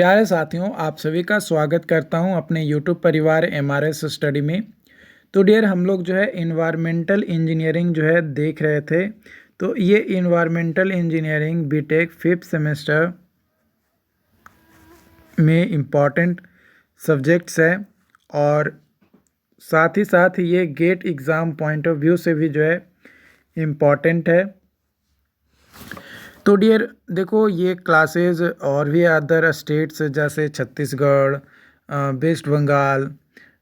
प्यारे साथियों, आप सभी का स्वागत करता हूं अपने यूट्यूब परिवार एमआरएस स्टडी में। तो डियर, हम लोग जो है इन्वायरमेंटल इंजीनियरिंग जो है देख रहे थे। तो ये environmental engineering BTech 5th semester में इम्पॉर्टेंट सब्जेक्ट्स है और साथ ही साथ ये GATE exam point of view से भी जो है इम्पॉर्टेंट है। तो डियर देखो, ये क्लासेस और भी अदर स्टेट्स जैसे छत्तीसगढ़, वेस्ट बंगाल,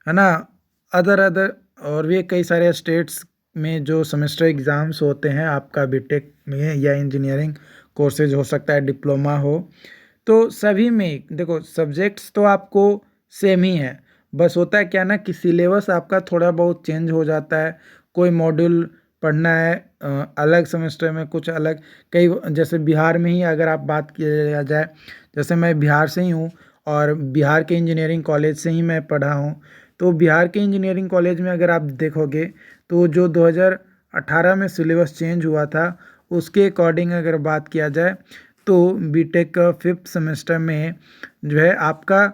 है ना, अदर और भी कई सारे स्टेट्स में जो सेमेस्टर एग्ज़ाम्स होते हैं आपका बीटेक में या इंजीनियरिंग कोर्सेज हो सकता है, डिप्लोमा हो, तो सभी में देखो सब्जेक्ट्स तो आपको सेम ही है। बस होता है क्या ना कि सिलेबस आपका थोड़ा बहुत चेंज हो जाता है। कोई मॉड्यूल पढ़ना है अलग सेमेस्टर में, कुछ अलग। कई जैसे बिहार में ही अगर आप बात किया जाए, जैसे मैं बिहार से ही हूँ और बिहार के इंजीनियरिंग कॉलेज से ही मैं पढ़ा हूँ। तो बिहार के इंजीनियरिंग कॉलेज में अगर आप देखोगे तो जो 2018 में सिलेबस चेंज हुआ था उसके अकॉर्डिंग अगर बात किया जाए तो बीटेक का 5th सेमेस्टर में जो है आपका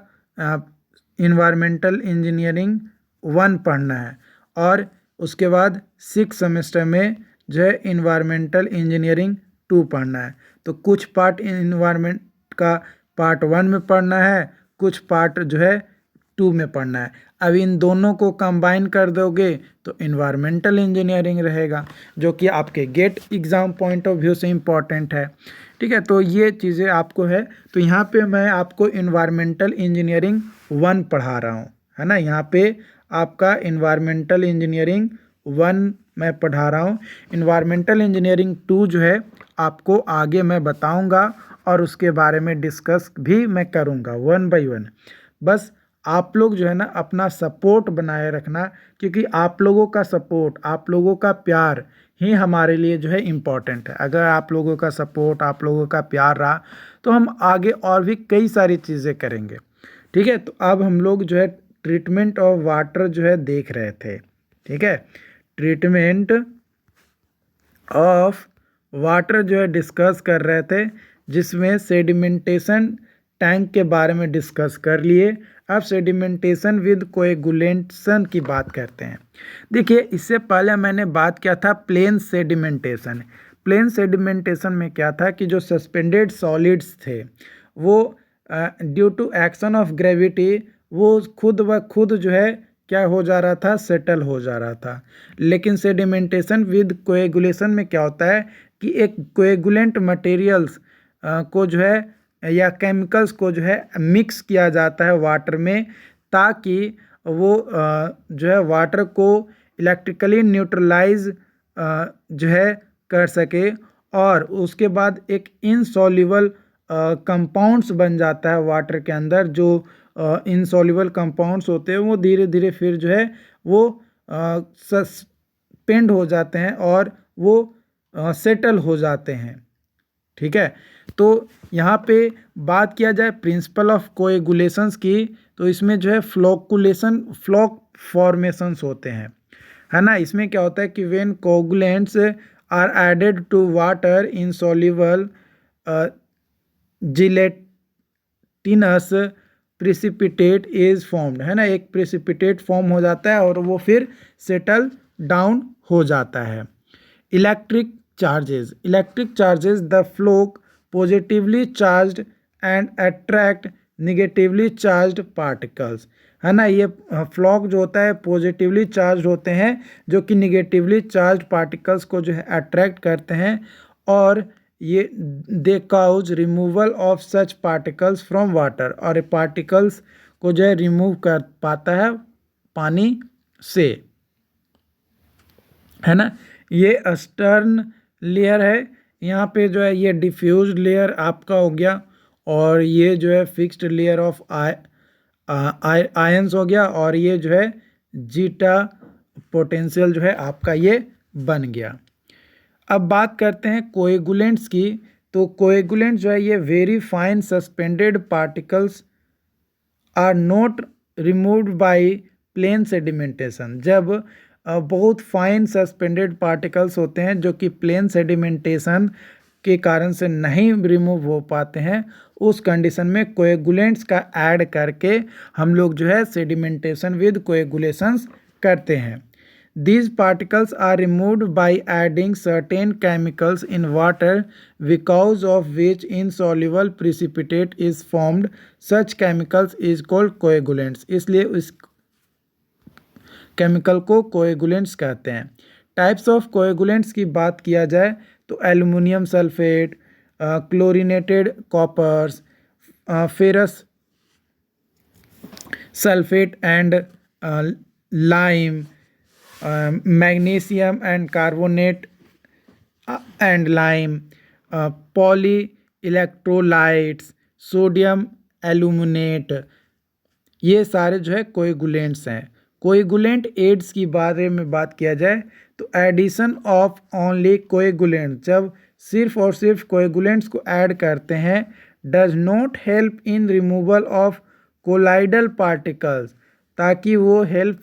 इन्वायरमेंटल इंजीनियरिंग 1 पढ़ना है और उसके बाद 6th सेमेस्टर में जो है इन्वायरमेंटल इंजीनियरिंग 2 पढ़ना है। तो कुछ पार्ट इन्वायरमेंट का पार्ट 1 में पढ़ना है, कुछ पार्ट जो है 2 में पढ़ना है। अब इन दोनों को कंबाइन कर दोगे तो इन्वायरमेंटल इंजीनियरिंग रहेगा, जो कि आपके GATE exam point of view से इम्पॉर्टेंट है। ठीक है, तो ये चीज़ें आपको है। तो यहाँ पे मैं आपको इन्वायरमेंटल इंजीनियरिंग 1 पढ़ा रहा हूँ, है ना। यहाँ पे आपका इन्वायरमेंटल इंजीनियरिंग 1 मैं पढ़ा रहा हूँ। इन्वायरमेंटल इंजीनियरिंग 2 जो है आपको आगे मैं बताऊँगा और उसके बारे में डिस्कस भी मैं करूँगा 1 बाय 1। बस आप लोग जो है ना अपना सपोर्ट बनाए रखना, क्योंकि आप लोगों का सपोर्ट, आप लोगों का प्यार ही हमारे लिए जो है इम्पॉर्टेंट है। अगर आप लोगों का सपोर्ट, आप लोगों का प्यार रहा तो हम आगे और भी कई सारी चीज़ें करेंगे। ठीक है, तो अब हम लोग जो है ट्रीटमेंट ऑफ वाटर जो है देख रहे थे। ठीक है, ट्रीटमेंट ऑफ वाटर जो है डिस्कस कर रहे थे, जिसमें सेडिमेंटेशन टैंक के बारे में डिस्कस कर लिए। अब सेडिमेंटेशन विद कोएगुलेशन की बात करते हैं। देखिए, इससे पहले मैंने बात किया था प्लेन सेडिमेंटेशन। प्लेन सेडिमेंटेशन में क्या था कि जो सस्पेंडेड सॉलिड्स थे वो due to action of gravity वो खुद ब खुद जो है क्या हो जा रहा था, सेटल हो जा रहा था। लेकिन सेडिमेंटेशन विद कोएगुलेशन में क्या होता है कि एक कोएगुलेंट मटेरियल्स को जो है या केमिकल्स को जो है मिक्स किया जाता है वाटर में, ताकि वो जो है वाटर को इलेक्ट्रिकली न्यूट्रलाइज जो है कर सके और उसके बाद एक इनसॉल्युबल कंपाउंड्स बन जाता है वाटर के अंदर। जो इनसॉल्युबल कंपाउंड्स होते हैं वो धीरे धीरे फिर जो है वो सस्पेंड हो जाते हैं और वो सेटल हो जाते हैं। ठीक है, तो यहाँ पे बात किया जाए प्रिंसिपल ऑफ कोएगुलेशंस की, तो इसमें जो है फ्लॉक फॉर्मेशंस होते हैं, है ना। इसमें क्या होता है कि when coagulants are added to water insoluble gelatinous precipitate is formed, है ना। एक प्रिसिपिटेट फॉर्म हो जाता है और वो फिर सेटल डाउन हो जाता है। Electric charges the floc positively charged and attract negatively charged particles, है ना। ये फ्लॉक जो होता है पॉजिटिवली चार्ज होते हैं, जो कि निगेटिवली चार्ज पार्टिकल्स को जो है अट्रैक्ट करते हैं और ये they cause removal of such particles from water, और पार्टिकल्स को जो है रिमूव कर पाता है पानी से, है ना। ये स्टर्न लेयर है, यहाँ पे जो है ये डिफ्यूज लेयर आपका हो गया और ये जो है फिक्स्ड लेयर ऑफ आयंस हो गया और ये जो है जीटा पोटेंशियल जो है आपका ये बन गया। अब बात करते हैं कोएगुलेंट्स की। तो कोएगुलेंट जो है ये very fine suspended particles are not removed by plain sedimentation. जब बहुत फाइन सस्पेंडेड पार्टिकल्स होते हैं जो कि प्लेन सेडिमेंटेशन के कारण से नहीं रिमूव हो पाते हैं, उस कंडीशन में कोएगुलेंट्स का ऐड करके हम लोग जो है सेडिमेंटेशन विद कोएगुलेशंस करते हैं। These particles are removed by adding certain chemicals in water because of which insoluble precipitate is formed. Such chemicals is called coagulants. इसलिए इस केमिकल को कोएगुलेंट्स कहते हैं। टाइप्स ऑफ कोएगुलेंट्स की बात किया जाए तो aluminium sulphate, chlorinated coppers, ferrous sulphate and lime, magnesium and carbonate and lime, polyelectrolytes, sodium aluminate, ये सारे जो है कोएगुलेंट्स हैं। कोएगुलेंट एड्स की बारे में बात किया जाए तो एडिशन ऑफ ओनली कोएगुलेंट, जब सिर्फ और सिर्फ कोएगुलेंट्स को ऐड करते हैं, does not help in removal of colloidal particles, ताकि वो हेल्प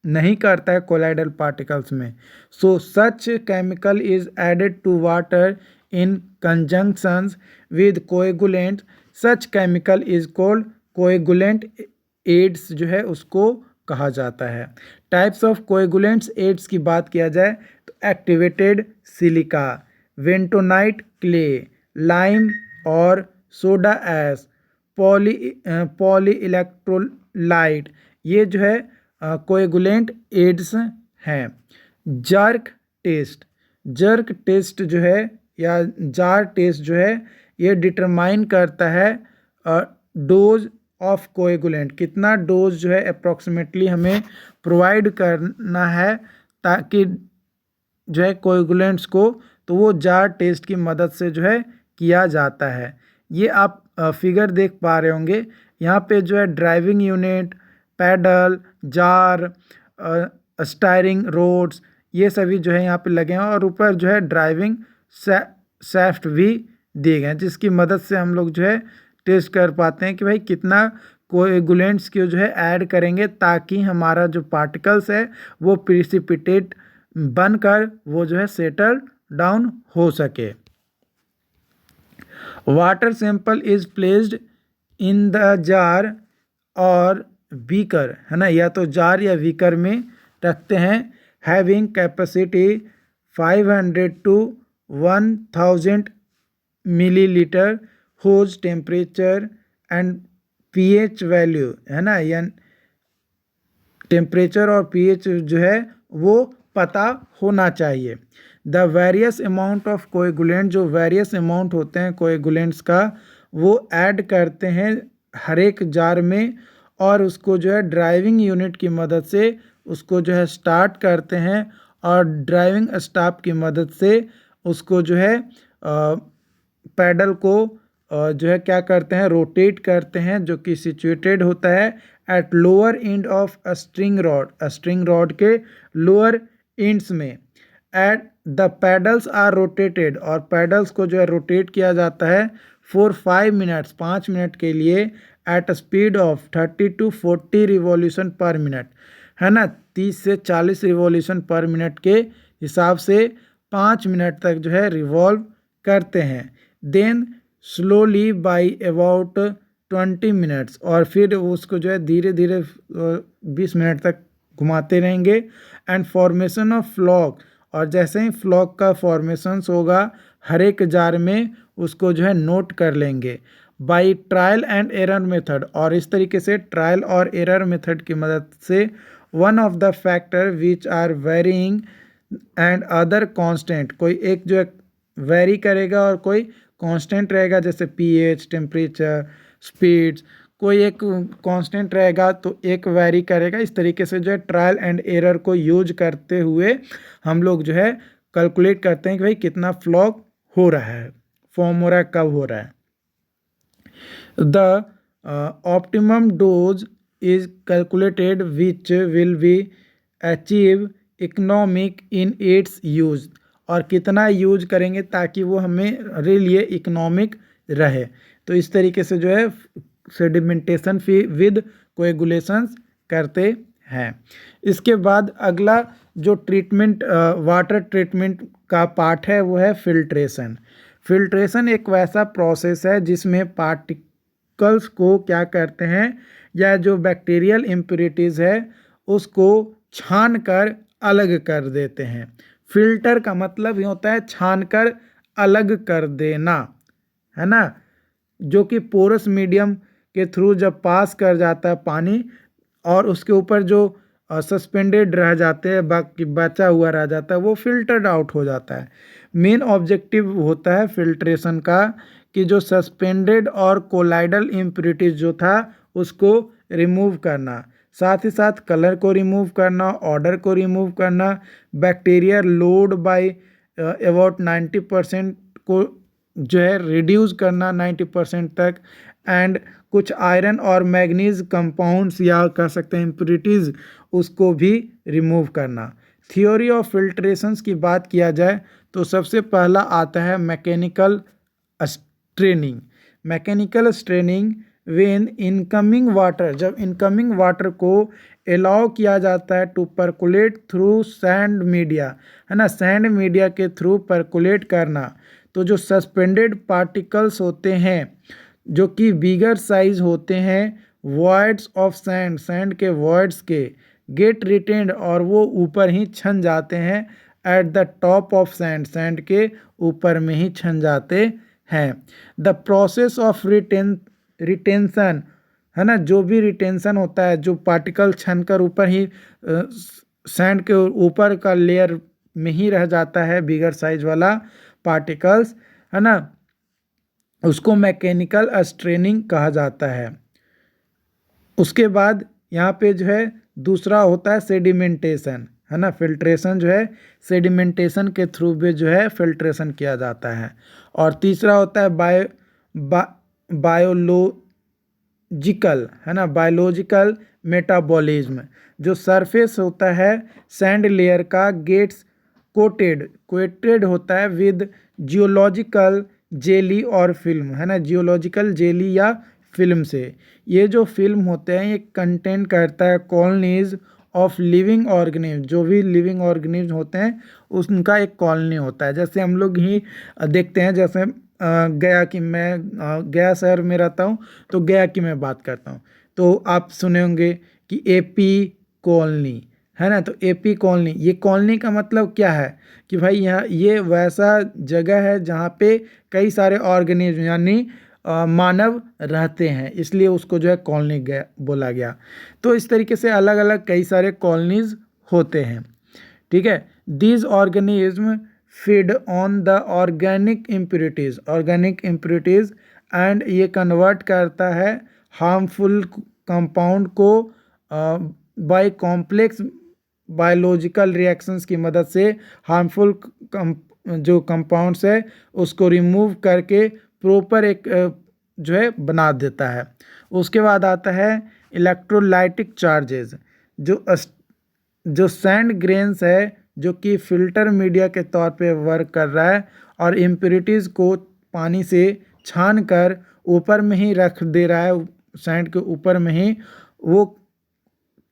नहीं करता है कोलाइडल पार्टिकल्स में। So such chemical is added to water in conjunctions with coagulant, such chemical is called coagulant aids जो है उसको कहा जाता है। टाइप्स ऑफ कोएगुलेंट्स एड्स की बात किया जाए तो एक्टिवेटेड सिलिका, वेंटोनाइट क्ले, लाइम और सोडा एश, पॉली इलेक्ट्रोलाइट, ये जो है कोएगुलेंट एड्स हैं। जर्क टेस्ट जो है या जार टेस्ट जो है ये डिटरमाइन करता है डोज ऑफ कोएगुलेंट, कितना डोज जो है अप्रॉक्सीमेटली हमें प्रोवाइड करना है ताकि जो है कोएगुलेंट्स को, तो वो जार टेस्ट की मदद से जो है किया जाता है। ये आप फिगर देख पा रहे होंगे, यहाँ पे जो है driving unit, paddle, jar, stirring rods, ये सभी जो है यहाँ पे लगे हैं और ऊपर जो है ड्राइविंग सैफ्ट भी दिए गए हैं, जिसकी मदद से हम लोग जो है टेस्ट कर पाते हैं कि भाई कितना कोएगुलेंट्स को जो है ऐड करेंगे ताकि हमारा जो पार्टिकल्स है वो प्रिसिपिटेट बनकर वो जो है सेटल डाउन हो सके। Water sample is placed in the jar और बीकर, है ना, या तो जार या बीकर में रखते हैं, having capacity 500 to 1000 millilitre, whose temperature and pH value, है ना, या टेम्परेचर और पीएच जो है वो पता होना चाहिए। The various amount of coagulant, जो वेरियस अमाउंट होते हैं कोएगुलेंट्स का वो ऐड करते हैं हर एक जार में और उसको जो है ड्राइविंग यूनिट की मदद से उसको जो है स्टार्ट करते हैं और ड्राइविंग स्टाफ की मदद से उसको जो है पैडल को जो है क्या करते हैं, रोटेट करते हैं, जो कि सिचुएटेड होता है at lower end of string rod के लोअर एंड्स में। At the paddles are rotated, और पैडल्स को जो है रोटेट किया जाता है फॉर 5 मिनट्स, 5 मिनट के लिए, at speed of 30 to 40 revolution per minute, है ना, 30 से 40 रिवॉल्यूशन पर मिनट के हिसाब से 5 मिनट तक जो है रिवॉल्व करते हैं। Then slowly by about 20 minutes, और फिर उसको जो है धीरे धीरे 20 मिनट तक घुमाते रहेंगे। एंड फॉर्मेशन ऑफ फ्लॉक, और जैसे ही फ्लॉक का फॉर्मेशंस होगा हर एक जार में उसको जो है नोट कर लेंगे। By trial and error method, और इस तरीके से ट्रायल और एरर मेथड की मदद से one of the factor which are varying and other constant, कोई एक जो है वेरी करेगा और कोई कांस्टेंट रहेगा, जैसे पीएच, टेम्परेचर, स्पीड्स, कोई एक कांस्टेंट रहेगा तो एक वेरी करेगा। इस तरीके से जो है ट्रायल एंड एरर को यूज करते हुए हम लोग जो है कैलकुलेट करते हैं कि भाई कितना फ्लॉक हो रहा है, फॉर्म हो रहा है, कब हो रहा है। The optimum dose is calculated which will be achieve economic in its use, और कितना यूज करेंगे ताकि वो हमारे लिए इकोनॉमिक रहे। तो इस तरीके से जो है सेडिमेंटेशन फी विद कोएगुलेशंस करते हैं। इसके बाद अगला जो ट्रीटमेंट वाटर ट्रीटमेंट का पार्ट है वो है फिल्ट्रेशन। फिल्ट्रेशन एक वैसा प्रोसेस है जिसमें पार्टिकल्स को क्या करते हैं, या जो बैक्टीरियल इम्प्योरिटीज़ है उसको छान कर अलग कर देते हैं। फिल्टर का मतलब ये होता है छान कर अलग कर देना, है ना, जो कि पोरस मीडियम के थ्रू जब पास कर जाता है पानी और उसके ऊपर जो सस्पेंडेड रह जाते हैं, बाकी बचा हुआ रह जाता है, वो फिल्टर्ड आउट हो जाता है। मेन ऑब्जेक्टिव होता है फिल्ट्रेशन का कि जो सस्पेंडेड और कोलाइडल इम्प्योरिटीज जो था उसको रिमूव करना, साथ ही साथ कलर को रिमूव करना, ऑर्डर को रिमूव करना, बैक्टीरिया लोड बाय अबाउट 90% को जो है रिड्यूस करना 90% तक, एंड कुछ आयरन और मैग्नीज कंपाउंड्स या कह सकते हैं इम्प्योरिटीज़ उसको भी रिमूव करना। थ्योरी ऑफ फिल्ट्रेशंस की बात किया जाए तो सबसे पहला आता है mechanical straining. Mechanical straining when incoming water, जब इनकमिंग वाटर को अलाउ किया जाता है to percolate through sand media, है ना, सैंड मीडिया के थ्रू परकुलेट करना, तो जो सस्पेंडेड पार्टिकल्स होते हैं जो कि बिगर साइज होते हैं, वॉइड्स ऑफ सैंड, सैंड के वॉइड्स के, गेट रिटेन्ड और वो ऊपर ही छन जाते हैं at the top of sand, sand के ऊपर में ही छन जाते हैं। द प्रोसेस ऑफ रिटेंशन, है ना, जो भी रिटेंशन होता है, जो पार्टिकल छन कर ऊपर ही सैंड के ऊपर का लेयर में ही रह जाता है बिगर साइज वाला पार्टिकल्स, है ना, उसको मैकेनिकल स्ट्रेनिंग कहा जाता है। उसके बाद यहाँ पे जो है दूसरा होता है सेडिमेंटेशन, है ना, फिल्ट्रेशन जो है सेडिमेंटेशन के थ्रू भी जो है फिल्ट्रेशन किया जाता है। और तीसरा होता है बायोलॉजिकल, है ना, बायोलॉजिकल मेटाबॉलिज्म, जो सरफेस होता है सैंड लेयर का गेट्स कोटेड होता है विद जियोलॉजिकल जेली और फिल्म, है ना, जियोलॉजिकल जेली या फिल्म से। ये जो फिल्म होते हैं ये कंटेन करता है कॉलोनीज ऑफ लिविंग ऑर्गेनिज्म, जो भी लिविंग ऑर्गेनिज्म होते हैं उनका एक कॉलोनी होता है। जैसे हम लोग ही देखते हैं, जैसे गया की, मैं गया शहर में रहता हूँ तो गया की मैं बात करता हूँ, तो आप सुने होंगे कि एपी कॉलोनी, है ना, तो एपी कॉलोनी, ये कॉलोनी का मतलब क्या है कि भाई यहाँ ये वैसा जगह है जहाँ पे कई सारे ऑर्गेनिज्म यानी मानव रहते हैं, इसलिए उसको जो है कॉलोनी बोला गया। तो इस तरीके से अलग अलग कई सारे कॉलोनीज होते हैं, ठीक है। These organism feed on the organic impurities and ये कन्वर्ट करता है हार्मफुल कंपाउंड को बाय कॉम्प्लेक्स बायोलॉजिकल रिएक्शंस की मदद से हार्मफुल जो कंपाउंड्स है उसको रिमूव करके प्रॉपर एक जो है बना देता है। उसके बाद आता है इलेक्ट्रोलाइटिक चार्जेस, जो सैंड ग्रेन्स है जो कि फिल्टर मीडिया के तौर पे वर्क कर रहा है और इम्प्योरिटीज़ को पानी से छान कर ऊपर में ही रख दे रहा है, सैंड के ऊपर में ही वो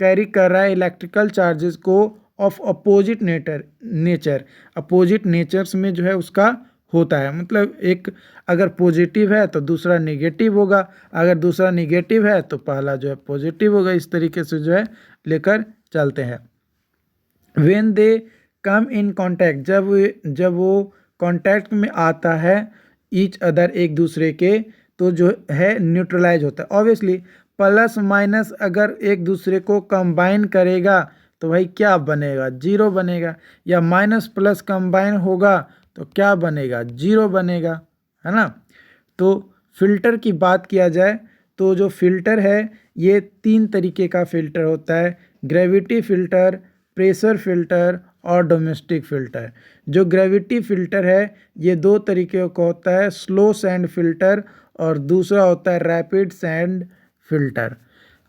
कैरी कर रहा है इलेक्ट्रिकल चार्जेस को ऑफ अपोजिट नेचर्स में जो है उसका होता है। मतलब एक अगर पॉजिटिव है तो दूसरा नेगेटिव होगा, अगर दूसरा नेगेटिव है तो पहला जो है पॉजिटिव होगा, इस तरीके से जो है लेकर चलते हैं। When they come in contact, जब वो कांटेक्ट में आता है ईच अदर, एक दूसरे के, तो जो है न्यूट्रलाइज होता है। ऑब्वियसली प्लस माइनस अगर एक दूसरे को कंबाइन करेगा तो भाई क्या बनेगा, जीरो बनेगा, या माइनस प्लस कंबाइन होगा तो क्या बनेगा, जीरो बनेगा, है ना। तो फिल्टर की बात किया जाए तो जो फिल्टर है ये 3 तरीके का फिल्टर होता है, ग्रेविटी फिल्टर, प्रेशर फिल्टर और डोमेस्टिक फिल्टर। जो ग्रेविटी फिल्टर है ये 2 तरीके का होता है, स्लो सैंड फिल्टर और दूसरा होता है रैपिड सैंड फिल्टर।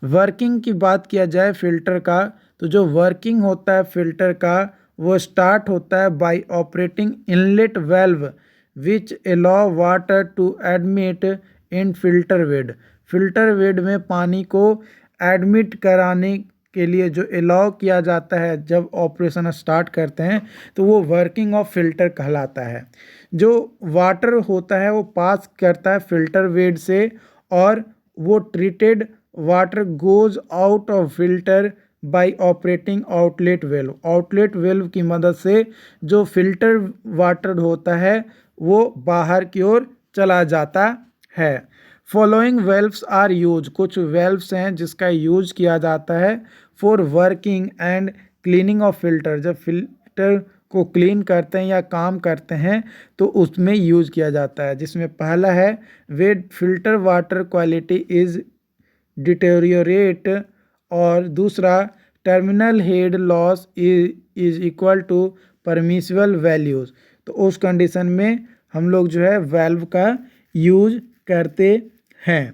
वर्किंग की बात किया जाए फिल्टर का तो जो वर्किंग होता है फिल्टर का वो स्टार्ट होता है by operating inlet valve which allow water to admit in filter bed. Filter bed में पानी को एडमिट कराने के लिए जो अलाउ किया जाता है जब ऑपरेशन स्टार्ट करते हैं, तो वो वर्किंग ऑफ फिल्टर कहलाता है। जो वाटर होता है वो पास करता है फिल्टर वेड से, और वो treated water goes out of filter by operating outlet valve. Outlet valve की मदद से जो फिल्टर वाटर होता है वो बाहर की ओर चला जाता है। फॉलोइंग वेल्व्स आर यूज, कुछ वेल्व्स हैं जिसका यूज किया जाता है for working and cleaning of filter. जब फिल्टर को क्लीन करते हैं या काम करते हैं तो उसमें यूज किया जाता है, जिसमें पहला है वेड filter water quality is deteriorate, और दूसरा terminal head loss is equal to permissible values. तो उस कंडीशन में हम लोग जो है वेल्व का यूज करते हैं।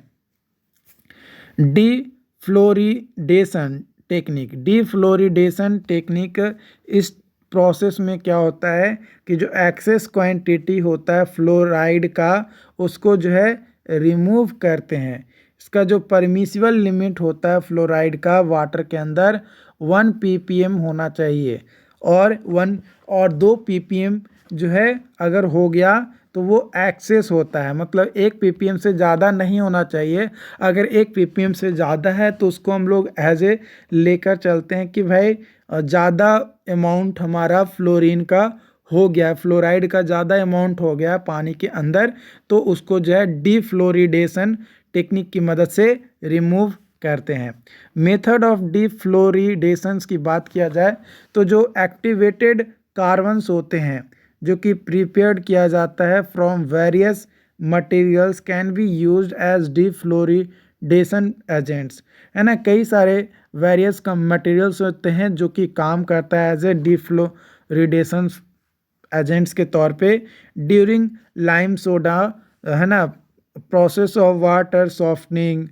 डीफ्लोरिडेशन टेक्निक, डीफ्लोरिडेशन टेक्निक, इस प्रोसेस में क्या होता है कि जो एक्सेस क्वांटिटी होता है फ्लोराइड का उसको जो है रिमूव करते हैं। इसका जो परमिसिबल लिमिट होता है फ्लोराइड का वाटर के अंदर 1 ppm होना चाहिए, और 2 ppm जो है अगर हो गया तो वो एक्सेस होता है, मतलब 1 ppm से ज़्यादा नहीं होना चाहिए। अगर 1 ppm से ज़्यादा है तो उसको हम लोग एज ए लेकर चलते हैं कि भाई ज़्यादा अमाउंट हमारा फ्लोरीन का हो गया, फ्लोराइड का ज़्यादा अमाउंट हो गया पानी के अंदर, तो उसको जो है डीफ्लोरिडेशन टेक्निक की मदद से रिमूव करते हैं। मेथड ऑफ डीफ्लोरिडेशन की बात किया जाए तो जो एक्टिवेटेड कार्बन्स होते हैं जो कि प्रिपेयर्ड किया जाता है from various materials can be used as defluoridation agents, है ना। कई सारे वेरियस का मटेरियल्स होते हैं जो कि काम करता है एज ए डीफ्लोरिडेशन एजेंट्स के तौर पे। ड्यूरिंग लाइम सोडा, है ना, process of water softening,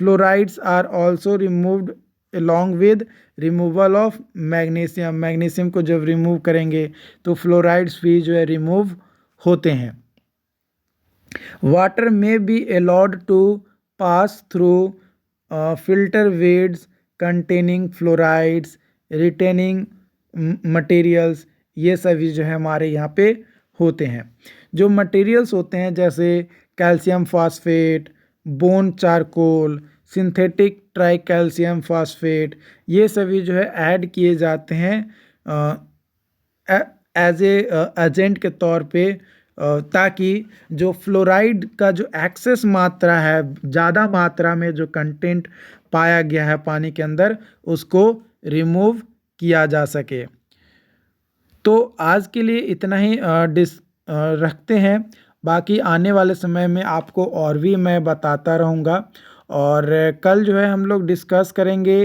fluorides are also removed along with removal of magnesium. Magnesium को जब रिमूव करेंगे तो फ्लोराइड्स भी जो है रिमूव होते हैं। वाटर में be allowed to pass through filter beds containing fluorides retaining materials, ये सभी जो है हमारे यहाँ पे होते हैं। जो मटेरियल्स होते हैं जैसे calcium phosphate, bone charcoal, synthetic try calcium phosphate, ये सभी जो है ऐड किए जाते हैं एज ए एजेंट के तौर पे, ताकि जो फ्लोराइड का जो एक्सेस मात्रा है, ज़्यादा मात्रा में जो कंटेंट पाया गया है पानी के अंदर, उसको रिमूव किया जा सके। तो आज के लिए इतना ही रखते हैं। बाकी आने वाले समय में आपको और भी मैं बताता रहूँगा, और कल जो है हम लोग डिस्कस करेंगे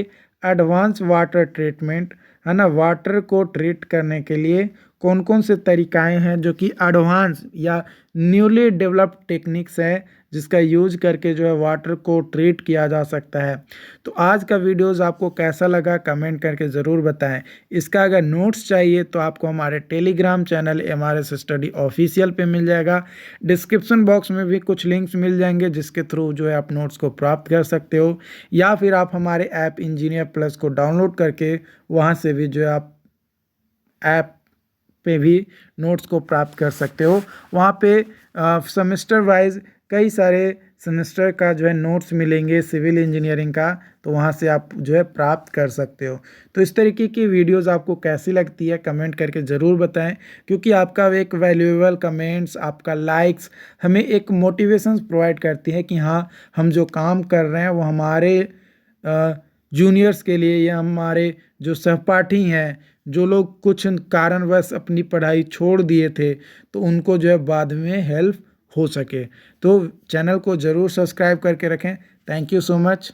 एडवांस वाटर ट्रीटमेंट, है ना। वाटर को ट्रीट करने के लिए कौन कौन से तरीक़ाएँ हैं जो कि एडवांस या न्यूली डेवलप्ड टेक्निक्स हैं जिसका यूज करके जो है वाटर को ट्रीट किया जा सकता है। तो आज का वीडियोस आपको कैसा लगा कमेंट करके ज़रूर बताएं। इसका अगर नोट्स चाहिए तो आपको हमारे Telegram channel MRS study official पे मिल जाएगा। डिस्क्रिप्शन बॉक्स में भी कुछ लिंक्स मिल जाएंगे जिसके थ्रू जो है आप नोट्स को प्राप्त कर सकते हो, या फिर आप हमारे ऐप इंजीनियर प्लस को डाउनलोड करके वहाँ से भी जो है आप ऐप पे भी नोट्स को प्राप्त कर सकते हो। वहाँ पे सेमेस्टर वाइज कई सारे सेमेस्टर का जो है नोट्स मिलेंगे सिविल इंजीनियरिंग का, तो वहाँ से आप जो है प्राप्त कर सकते हो। तो इस तरीके की वीडियोस आपको कैसी लगती है कमेंट करके ज़रूर बताएं, क्योंकि आपका एक वैल्यूएबल कमेंट्स, आपका लाइक्स हमें एक मोटिवेशन प्रोवाइड करती है कि हाँ, हम जो काम कर रहे हैं वो हमारे जूनियर्स के लिए या हमारे जो सहपाठी हैं, जो लोग कुछ कारणवश अपनी पढ़ाई छोड़ दिए थे, तो उनको जो है बाद में हेल्प हो सके। तो चैनल को ज़रूर सब्सक्राइब करके रखें। Thank you so much.